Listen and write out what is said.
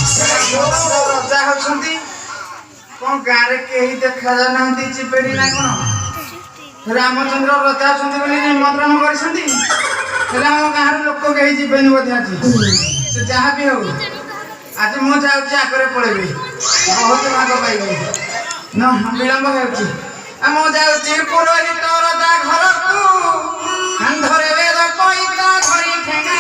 रजा होछंती कोन गारे केही देखा जानांती चिपेडी ना कोन रामचंद्र रजा होछंती बोली निमंत्रण करछंती राम गार लोक केही जिबेनी बोधे आज से जहा भी हो आज मो जाउची आकरे पळेबी बहुत भाग पाइबी न विलंब हेउची आ मो जाउची पुरोहित रजा घर को अंधरे वेद पइता घरी ठेंगा